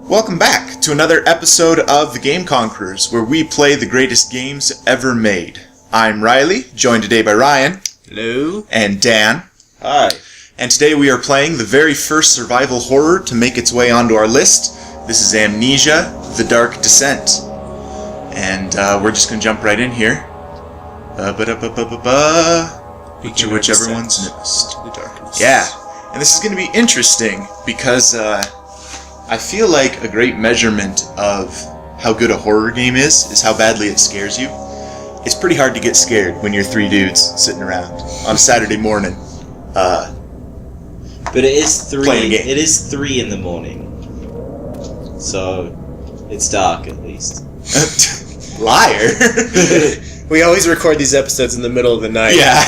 Welcome back to another episode of the Game Conquerors, where we play the greatest games ever made. I'm Riley, joined today by Ryan. Hello. And Dan. Hi. And today we are playing the very first survival horror to make its way onto our list. This is Amnesia, The Dark Descent. And we're just going to jump right in here. Whichever one's newest. The darkness. Yeah, and this is going to be interesting because I feel like a great measurement of how good a horror game is how badly it scares you. It's pretty hard to get scared when you're three dudes sitting around on a Saturday morning. But it is Playing a game. It is 3 in the morning, so it's dark at least. Liar. We always record these episodes in the middle of the night. Yeah.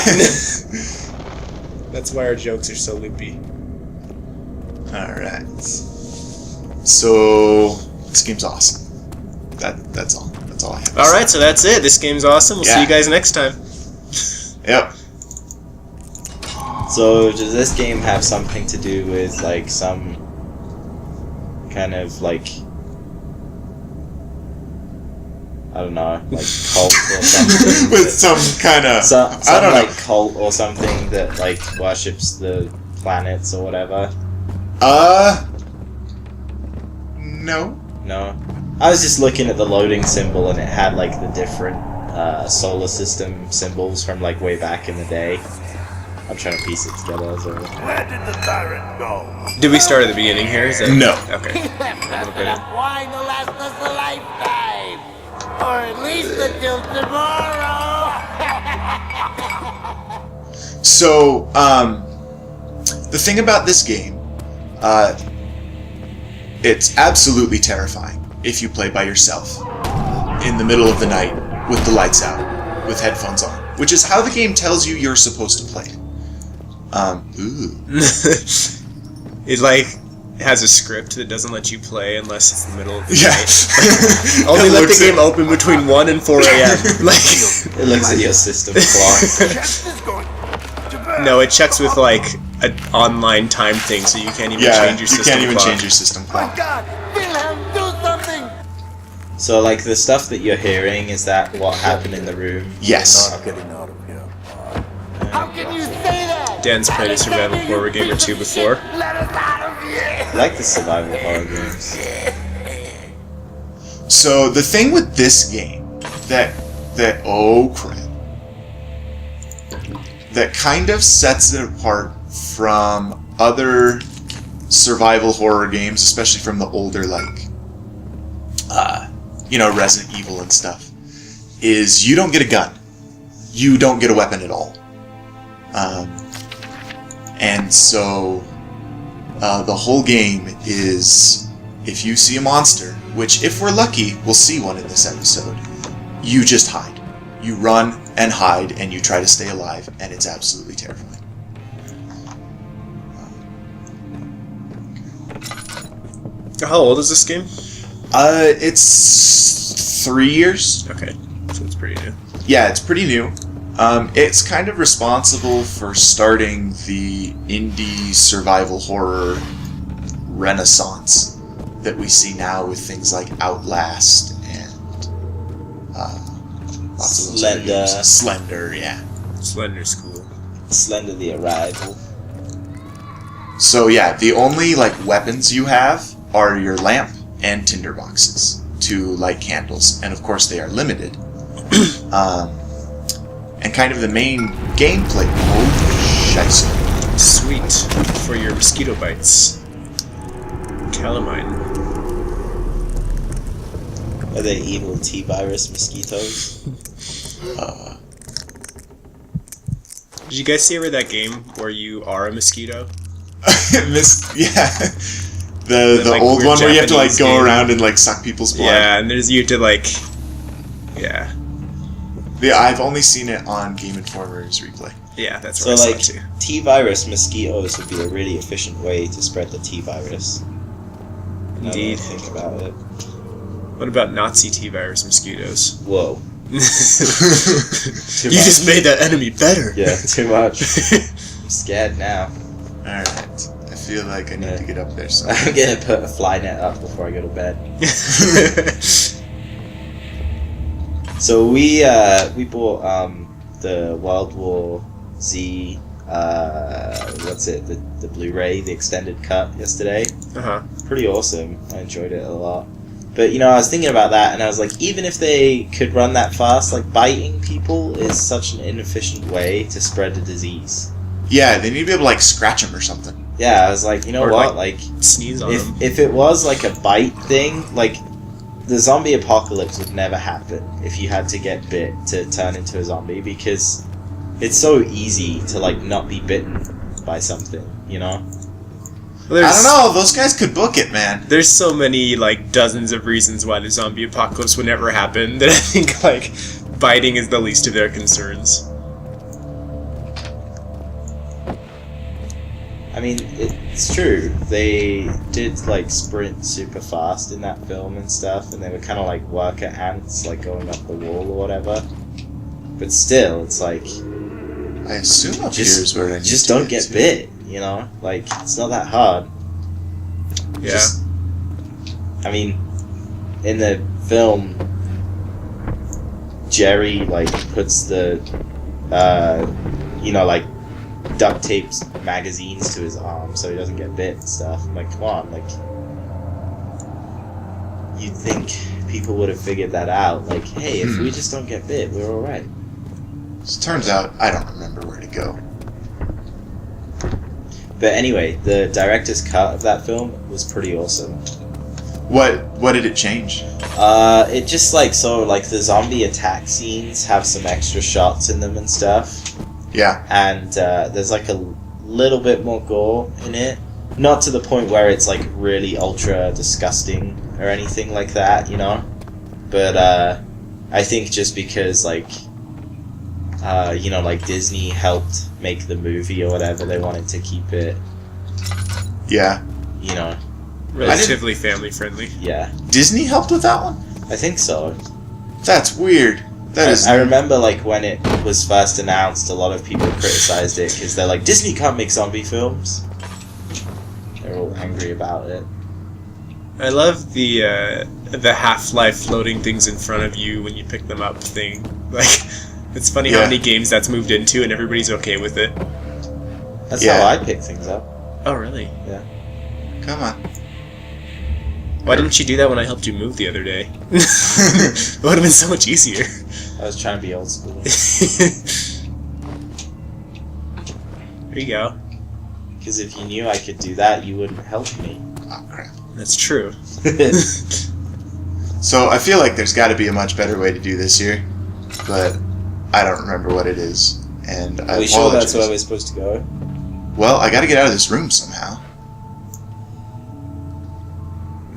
That's why our jokes are so loopy. Alright. So, this game's awesome. That's all. That's all I have to say. Alright, so that's it. This game's awesome. We'll see you guys next time. Yep. So does this game have something to do with like some kind of like, I don't know, like cult or something? With some kind of... some I don't like know. cult or something that like worships the planets or whatever? No. No? I was just looking at the loading symbol and it had like the different solar system symbols from like way back in the day. I'm trying to piece it together. So. Where did the tyrant go? Did we start at the beginning here? Is that... No. Okay. That wine will last us a lifetime! Or at least until tomorrow! So, the thing about this game, it's absolutely terrifying if you play by yourself in the middle of the night with the lights out, with headphones on, which is how the game tells you you're supposed to play it. It like has a script that doesn't let you play unless it's the middle of the Yeah. night. Only let the game open between 1 and 4 a.m. Like, It looks at your system clock. Chest is going to burn! no, it checks with like an online time thing, so you can't even change your you system can't even clock. change your system My clock. God! Wilhelm, do something! So like the stuff that you're hearing, is that what happened in the room? Yes. Not getting out of here. How can you say that? Dan's played a survival horror game or two before. Let us out of here! I like the survival horror games. So the thing with this game that oh crap, that kind of sets it apart from other survival horror games, especially from the older Resident Evil and stuff, is you don't get a gun. You don't get a weapon at all. And so the whole game is, if you see a monster, which if we're lucky, we'll see one in this episode, you just hide. You run and hide and you try to stay alive, and it's absolutely terrifying. How old is this game? It's 3 years. Okay, so it's pretty new. Yeah, it's pretty new. It's kind of responsible for starting the indie survival horror renaissance that we see now with things like Outlast and lots of those other Slender. games. Slender, yeah. Slender's cool. Slender the Arrival. So yeah, the only weapons you have are your lamp and tinderboxes to light candles, and of course they are limited. And kind of the main gameplay. Oh, shiesty. Sweet for your mosquito bites. Calamine. Are they evil T-virus mosquitoes? Did you guys see ever that game where you are a mosquito? Yeah. The old weird one where you have to Japanese go game. around and suck people's blood. Yeah, and you have to yeah. Yeah, I've only seen it on Game Informer's replay. Yeah, that's So what I like saw too. T-virus mosquitoes would be a really efficient way to spread the T-virus. Indeed. Think about it. What about Nazi T-virus mosquitoes? Whoa. You just made that enemy better. Yeah, too much. I'm scared now. Alright. I feel like I need Yeah. to get up there. So I'm gonna put a fly net up before I go to bed. So we bought the World War Z the Blu-ray, the extended cut yesterday. Uh-huh. Pretty awesome. I enjoyed it a lot. But I was thinking about that, and I was like, even if they could run that fast, like biting people is such an inefficient way to spread the disease. yeah, they need to be able to like scratch them or something. Yeah, I was like, you know Or, what, like, sneeze on them. if it was like a bite thing, like the zombie apocalypse would never happen if you had to get bit to turn into a zombie, because it's so easy to like not be bitten by something, you know? Well, I don't know. Those guys could book it, man. There's so many, like, dozens of reasons why the zombie apocalypse would never happen that I think, like, biting is the least of their concerns. I mean, it's true. They did like sprint super fast in that film and stuff, and they were kind of like worker ants, like going up the wall or whatever. But still, it's like I assume up here is where I need just to don't get to. bit. You know, like it's not that hard. Yeah. Just, I mean, in the film, Jerry like puts the, like duct tapes magazines to his arm so he doesn't get bit and stuff. I'm like, come on, like you'd think people would have figured that out. Like, hey, if we just don't get bit, we're all right. So turns out I don't remember where to go. But anyway, the director's cut of that film was pretty awesome. What did it change? It just like the zombie attack scenes have some extra shots in them and stuff. Yeah. And there's like a little bit more gore in it. Not to the point where it's like really ultra disgusting or anything like that, you know? But I think just because like Disney helped make the movie or whatever, they wanted to keep it, Yeah. Relatively family friendly. Yeah. Disney helped with that one? I think so. That's weird. That is. I remember like when it was first announced, a lot of people criticized it because they're like, Disney can't make zombie films. They're all angry about it. I love the Half-Life floating things in front of you when you pick them up thing. Like, it's funny how Yeah. many games that's moved into and everybody's okay with it. That's Yeah. how I pick things up. Oh, really? Yeah. Come on. Why didn't you do that when I helped you move the other day? It would have been so much easier. I was trying to be old school. There you go. Because if you knew I could do that, you wouldn't help me. Oh, crap. That's true. So I feel like there's got to be a much better way to do this here, but I don't remember what it is, and I Are we sure that's apologize. where we're supposed to go? Well, I got to get out of this room somehow.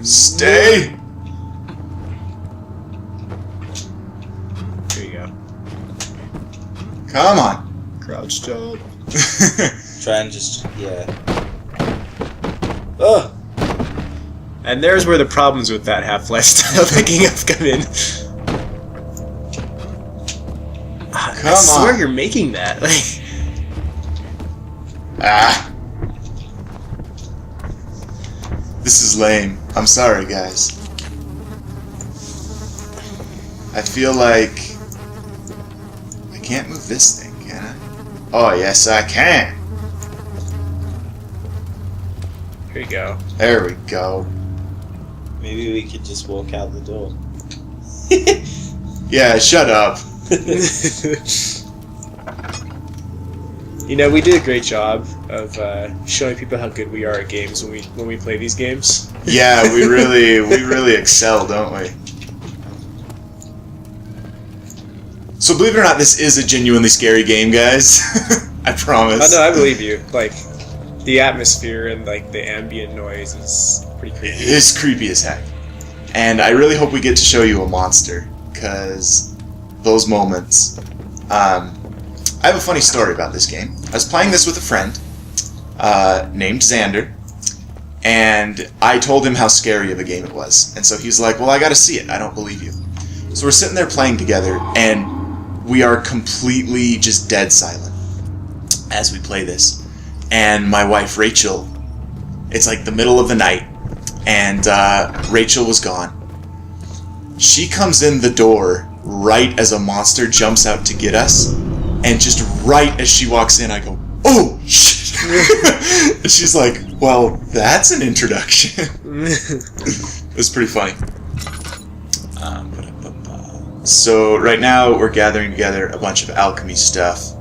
Stay. There you go. Come on. Crouch jump. Try and just, yeah. Ugh! And there's where the problems with that Half-Life style picking up come in. I Come swear on. you're making that. Like, Ah. This is lame. I'm sorry, guys. I feel like I can't move this thing, can I? Oh, yes, I can. here you go. There we go. Maybe we could just walk out the door. Yeah, shut up. You know, we did a great job of showing people how good we are at games when we play these games. Yeah, we really excel, don't we? So believe it or not, this is a genuinely scary game, guys. I promise. Oh no, I believe you. Like, the atmosphere and like the ambient noise is pretty creepy. It is creepy as heck. And I really hope we get to show you a monster, because those moments. I have a funny story about this game. I was playing this with a friend named Xander, and I told him how scary of a game it was. And so he's like, well, I gotta see it. I don't believe you. So we're sitting there playing together, and we are completely just dead silent as we play this. And my wife, Rachel, It's like the middle of the night, and Rachel was gone. She comes in the door right as a monster jumps out to get us, and just right as she walks in, I go, "Oh, shit!" And she's like, "Well, that's an introduction." It was pretty funny. So right now we're gathering together a bunch of alchemy stuff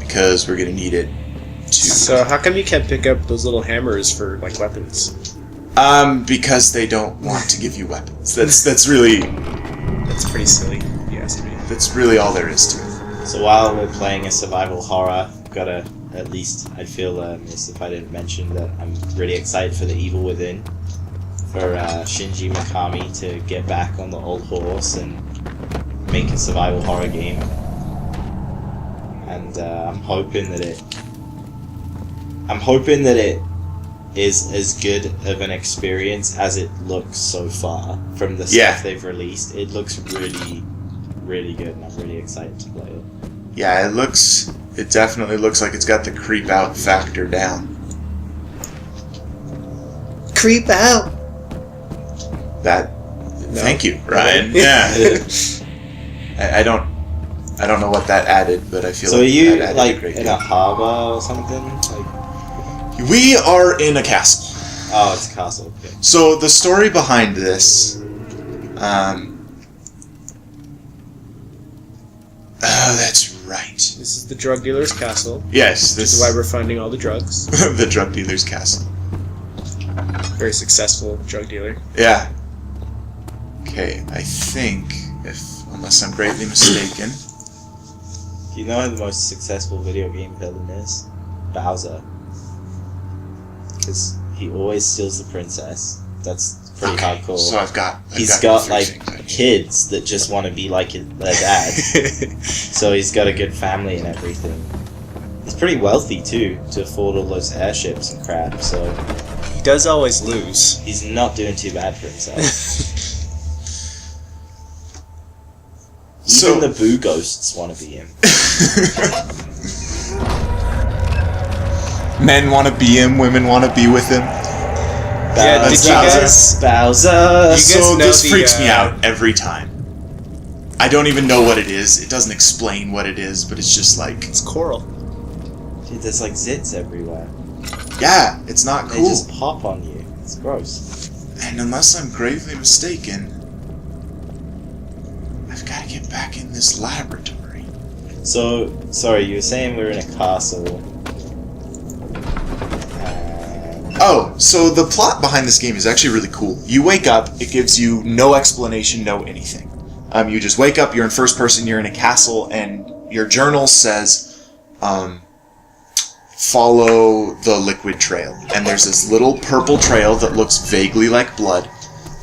because we're gonna need it to. So how come you can't pick up those little hammers for like weapons? Because they don't want to give you weapons. That's really pretty silly, if you ask me. that's really all there is to it. So while we're playing a survival horror, I've got to, at least I'd feel remiss if I didn't mention that I'm really excited for The Evil Within, for Shinji Mikami to get back on the old horse and make a survival horror game. And I'm hoping that it is as good of an experience as it looks so far from the stuff they've released. It looks really, really good, and I'm really excited to play it. Yeah, it definitely looks like it's got the creep out factor down. Creep out! Thank you, Ryan. Yeah. I don't know what that added, but I feel so like are you that added like a great in deal. a harbor or something? We are in a castle. Oh, it's a castle. Okay. So the story behind this, that's right. This is the drug dealer's castle. Yes, This is why we're finding all the drugs. the drug dealer's castle. Very successful drug dealer. Yeah. Okay, I think, unless I'm greatly mistaken. Do you know who the most successful video game villain is? Bowser. Because he always steals the princess. That's pretty hardcore. So I've got Like three things. kids that just want to be like their dad. So he's got a good family and everything. He's pretty wealthy too to afford all those airships and crap. So He does always lose. he's not doing too bad for himself. So- Even the Boo Ghosts want to be him. Men want to be him, women want to be with him. Yeah, did you guys- Bowser. You guys So know this the, freaks me out every time. I don't even know what it is. It doesn't explain what it is, but it's just like, It's coral. Dude, there's like zits everywhere. yeah, it's not They cool. just pop on you. It's gross. And unless I'm gravely mistaken, I've got to get back in this laboratory. So, sorry, you were saying we were in a castle. Oh, so the plot behind this game is actually really cool. You wake up, it gives you no explanation, no anything. You just wake up, you're in first person, you're in a castle, and your journal says, follow the liquid trail. And there's this little purple trail that looks vaguely like blood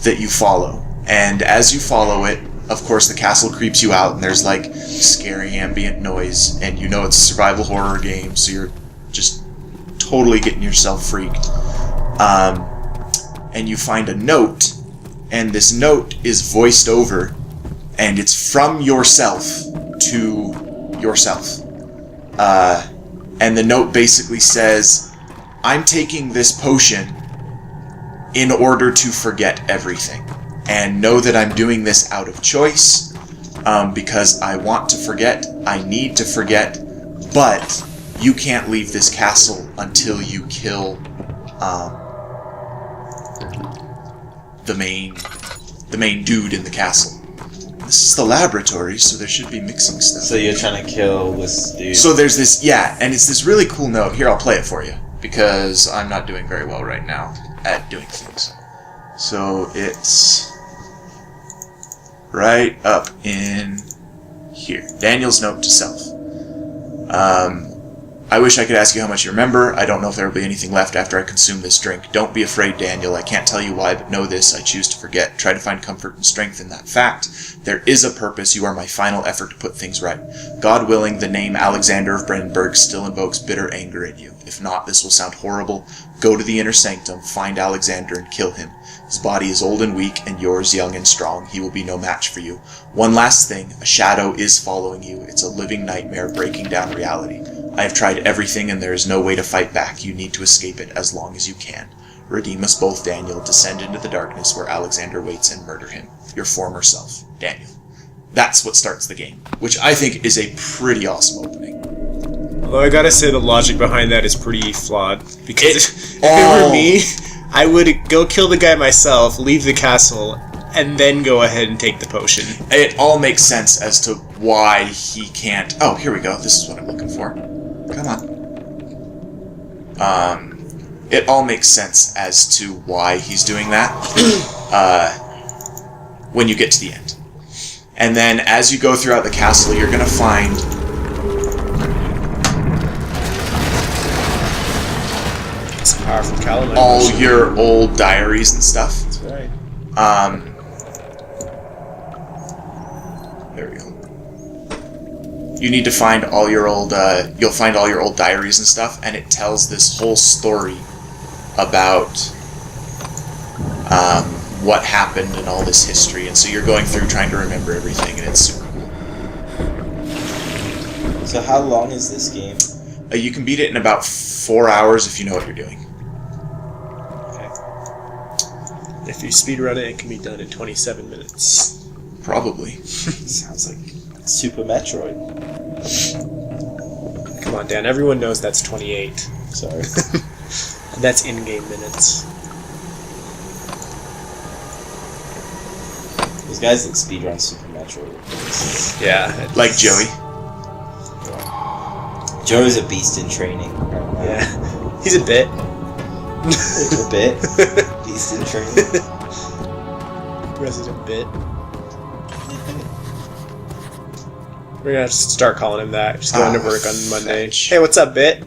that you follow. And as you follow it, of course the castle creeps you out, and there's like scary ambient noise, and you know it's a survival horror game, so you're just totally getting yourself freaked. And you find a note, and this note is voiced over, and it's from yourself to yourself. And the note basically says, I'm taking this potion in order to forget everything. And know that I'm doing this out of choice, because I want to forget, I need to forget, but you can't leave this castle until you kill the main dude in the castle. This is the laboratory, so there should be mixing stuff. So you're trying to kill this dude. So there's this, yeah, and it's this really cool note. Here, I'll play it for you, because I'm not doing very well right now at doing things. So it's right up in here. Daniel's note to self. I wish I could ask you how much you remember. I don't know if there will be anything left after I consume this drink. Don't be afraid, Daniel. I can't tell you why, but know this. I choose to forget. Try to find comfort and strength in that fact. There is a purpose. You are my final effort to put things right. God willing, the name Alexander of Brandenburg still invokes bitter anger in you. If not, this will sound horrible. Go to the inner sanctum, find Alexander, and kill him. His body is old and weak, and yours young and strong. He will be no match for you. One last thing. A shadow is following you. It's a living nightmare breaking down reality. I have tried everything, and there is no way to fight back. You need to escape it as long as you can. Redeem us both, Daniel. Descend into the darkness where Alexander waits and murder him. Your former self, Daniel. That's what starts the game, which I think is a pretty awesome opening. Although I gotta say the logic behind that is pretty flawed, because if it were me, I would go kill the guy myself, leave the castle, and then go ahead and take the potion. It all makes sense as to why he can't... Oh, here we go. This is what I'm looking for. Come on. It all makes sense as to why he's doing that when you get to the end. And then as you go throughout the castle, you're going to find... Some powerful calamine. all your old diaries and stuff. That's right. There we go. You need to find all your old, you'll find all your old diaries and stuff, and it tells this whole story about, what happened and all this history, and so you're going through trying to remember everything, and it's super cool. So how long is this game? You can beat it in about 4 hours if you know what you're doing. Okay. If you speedrun it, it can be done in 27 minutes. Probably. Sounds like Super Metroid. Come on, Dan. Everyone knows that's 28. Sorry. That's in-game minutes. Those guys that speedrun Super Metroid. Yeah. Like Joey. Joe's a beast in training. Yeah. He's a bit. A bit. Beast in training. Resident bit. We're gonna have to start calling him that. Just going to work on Monday. Hey, what's up, bit?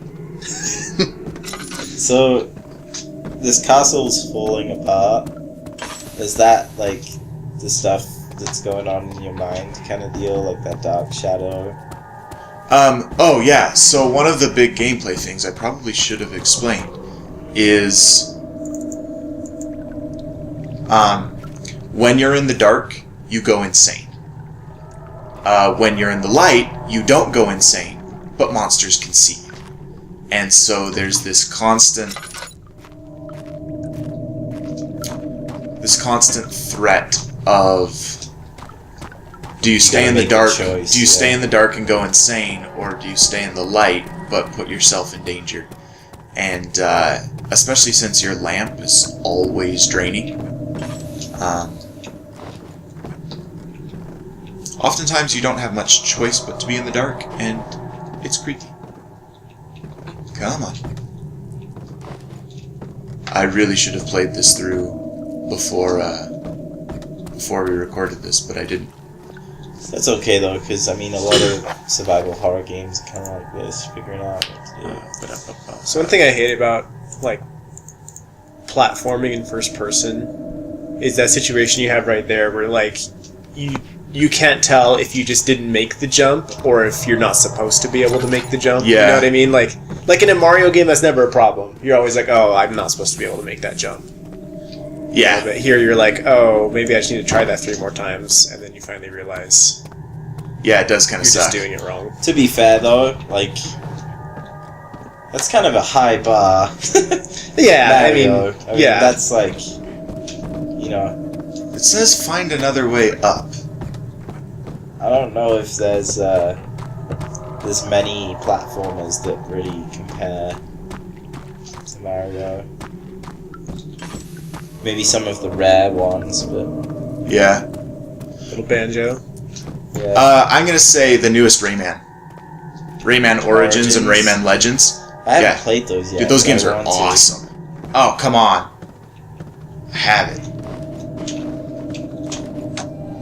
So, this castle's falling apart. Is that, like, the stuff that's going on in your mind kind of deal? Like that dark shadow? Oh yeah, so one of the big gameplay things I probably should have explained is, when you're in the dark, you go insane. When you're in the light, you don't go insane, but monsters can see you. And so there's this constant threat of, do you stay in the dark? Choice, do you stay in the dark and go insane, or do you stay in the light but put yourself in danger? And especially since your lamp is always draining, oftentimes you don't have much choice but to be in the dark, and it's creepy. Come on. I really should have played this through before we recorded this, but I didn't. That's okay though, because I mean, a lot of survival horror games are kind of like this, figuring out what to do. So one thing I hate about, like, platforming in first person is that situation you have right there where, like, you can't tell if you just didn't make the jump or if you're not supposed to be able to make the jump. Yeah. You know what I mean? Like in a Mario game, that's never a problem. You're always like, oh, I'm not supposed to be able to make that jump. Yeah. But here you're like, oh, maybe I just need to try that 3 more times, and then you finally realize Yeah, it does kind you're of suck. just doing it wrong. To be fair though, like, that's kind of a high bar. Yeah, Mario. I mean, yeah. That's like, you know, It says find another way up. I don't know if there's many platformers that really compare to Mario. Maybe some of the rare ones, but Yeah. Little banjo. yeah. I'm gonna say the newest Rayman. Rayman Origins and Rayman Legends. I haven't yeah. played those yet. Dude, those but I games are want to. awesome. Oh, come on. I have it.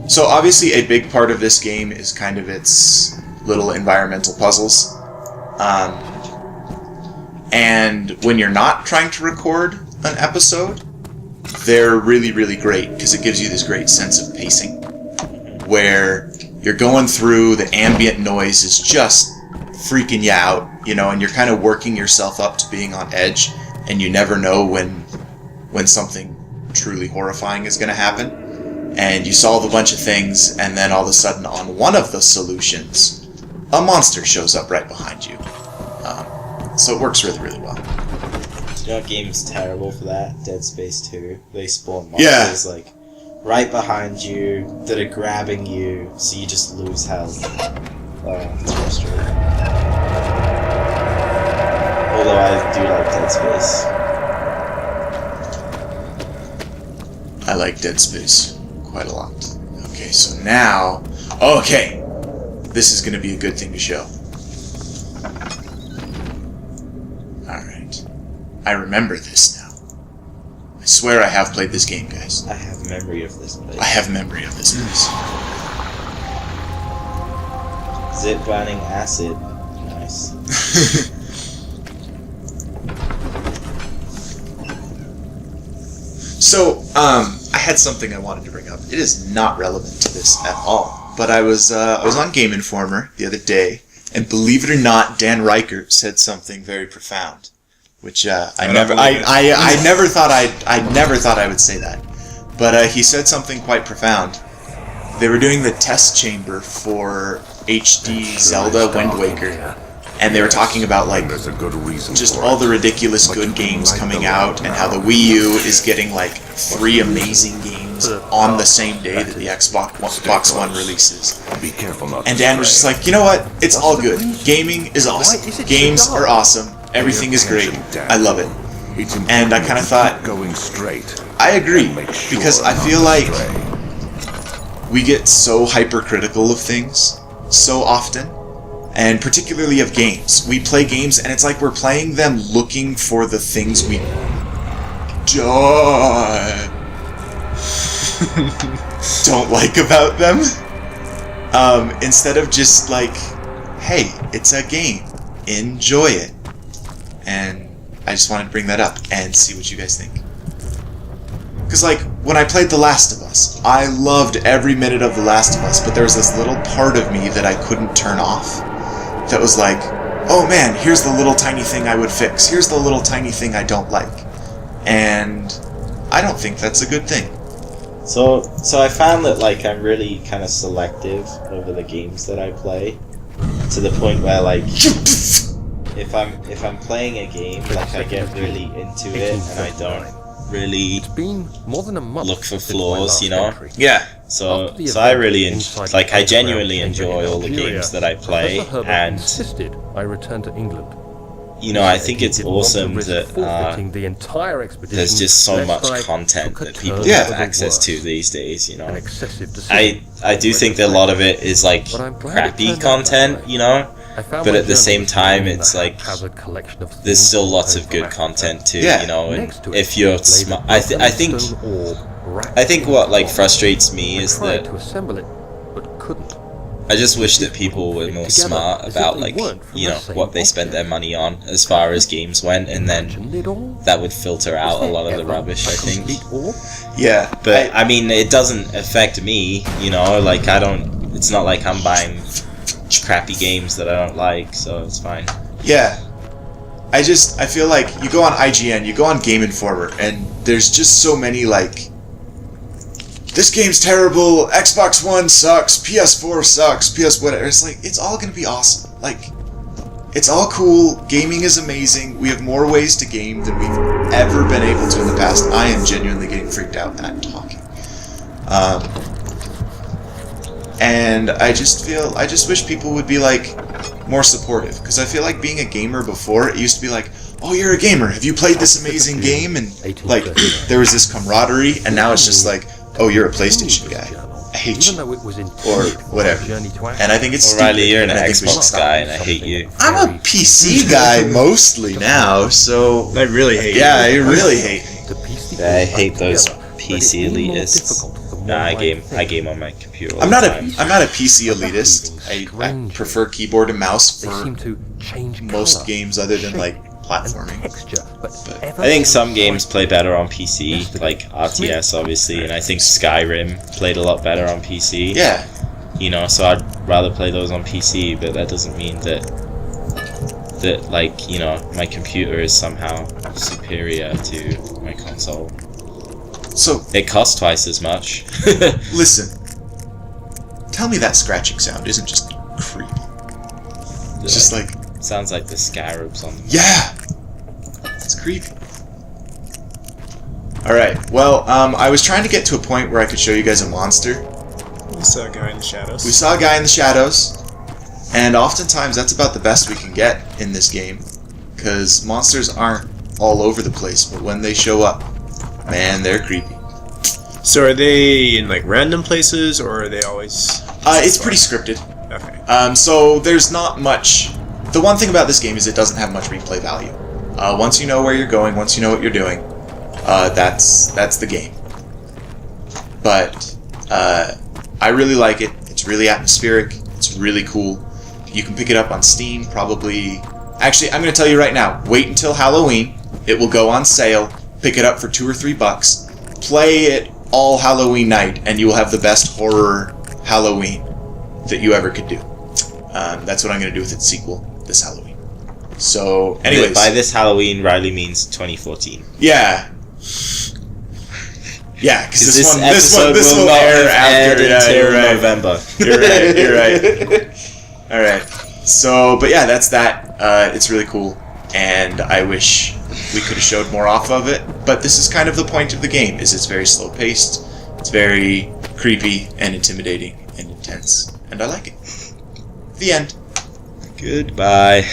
So obviously a big part of this game is kind of its little environmental puzzles. And when you're not trying to record an episode, they're really, really great because it gives you this great sense of pacing where you're going through, the ambient noise is just freaking you out, you know, and you're kind of working yourself up to being on edge, and you never know when something truly horrifying is going to happen. And you solve a bunch of things, and then all of a sudden on one of the solutions, a monster shows up right behind you. So it works really, really well. You know what game's terrible for that? Dead Space 2. They spawn Yeah. monsters like right behind you that are grabbing you, so you just lose health. Oh, it's frustrating. Although I do like Dead Space. I like Dead Space quite a lot. Okay, so now... Okay! This is going to be a good thing to show. Alright. I remember this now. I swear I have played this game, guys. I have memory of this place. I have memory of this place. Zip burning acid. Nice. So, I had something I wanted to bring up. It is not relevant to this at all. But I was on Game Informer the other day, and believe it or not, Dan Reichert said something very profound, which I never thought I would say that. But he said something quite profound. They were doing the test chamber for HD Zelda Wind Waker, and they were talking about like just all the ridiculous good games coming out, and how the Wii U is getting like 3 amazing games on the same day that the Xbox One releases. And Dan was just like, you know what? It's all good. Gaming is awesome. Games are awesome. Everything is great. I love it. And I kind of thought, I agree, because I feel like we get so hypercritical of things so often. And particularly of games. We play games, and it's like we're playing them looking for the things we don't like about them. Instead of just like, hey, it's a game. Enjoy it. And I just wanted to bring that up and see what you guys think. Because, like, when I played The Last of Us, I loved every minute of The Last of Us, but there was this little part of me that I couldn't turn off. That was like, oh man, here's the little tiny thing I would fix. Here's the little tiny thing I don't like. And I don't think that's a good thing. So I found that like I'm really kind of selective over the games that I play, to the point where like if I'm playing a game, like I get really into it and I don't really look for flaws, you know? Yeah. So I really like I genuinely enjoy all the games that I play, and I returned to England. you know, I think it's awesome that there's just so much content that people have access to these days, you know. I do think that a lot of it is like crappy content, you know, but at the same time it's like there's still lots of good content too, you know, and if you're smart, I think what like frustrates me is that I just wish that people were more smart about like, you know, what they spent their money on as far as games went, and then that would filter out a lot of the rubbish, I think. Yeah. But I mean, it doesn't affect me, you know, like it's not like I'm buying crappy games that I don't like, so it's fine. Yeah. I feel like you go on IGN, you go on Game Informer, and there's just so many like, this game's terrible, Xbox One sucks, PS4 sucks, PS whatever. It's like, it's all gonna be awesome. Like, it's all cool, gaming is amazing, we have more ways to game than we've ever been able to in the past. I am genuinely getting freaked out and I'm talking. And I just wish people would be like, more supportive. Because I feel like being a gamer before, it used to be like, oh, you're a gamer, have you played this amazing game? And like, there was this camaraderie, and now it's just like, oh, you're a PlayStation guy, I hate you, or whatever. And I think it's stupid. O'Reilly, you're an Xbox guy, and I hate you. I'm a PC guy mostly now, so I really hate yeah, I really hate me. I hate those PC elitists. Nah, I game on my computer. I'm not a PC elitist. I prefer keyboard and mouse for most games other than like platforming. I think some games play better on PC, like RTS obviously, and I think Skyrim played a lot better on PC. Yeah. You know, so I'd rather play those on PC, but that doesn't mean that like, you know, my computer is somehow superior to my console. So it costs twice as much. Listen. Tell me that scratching sound isn't just creepy. It's just like, sounds like the scarabs on them. yeah! It's creepy. Alright, well, I was trying to get to a point where I could show you guys a monster. We saw a guy in the shadows. We saw a guy in the shadows, and oftentimes that's about the best we can get in this game, because monsters aren't all over the place, but when they show up, man, they're creepy. So are they in like random places, or are they always? It's pretty scripted. Okay. So there's not much. The one thing about this game is it doesn't have much replay value. Once you know where you're going, once you know what you're doing, that's the game. But I really like it. It's really atmospheric. It's really cool. You can pick it up on Steam, probably. Actually, I'm going to tell you right now. Wait until Halloween. It will go on sale. Pick it up for $2 or $3. Play it all Halloween night, and you will have the best horror Halloween that you ever could do. That's what I'm going to do with its sequel this Halloween. So, anyways. By this Halloween, Riley means 2014. Yeah. Yeah, because This this episode will not air have after aired until you're right. November. You're right. Alright. So, but yeah, that's that. It's really cool, and I wish we could have showed more off of it, but this is kind of the point of the game, is it's very slow-paced, it's very creepy and intimidating and intense, and I like it. The end. Goodbye.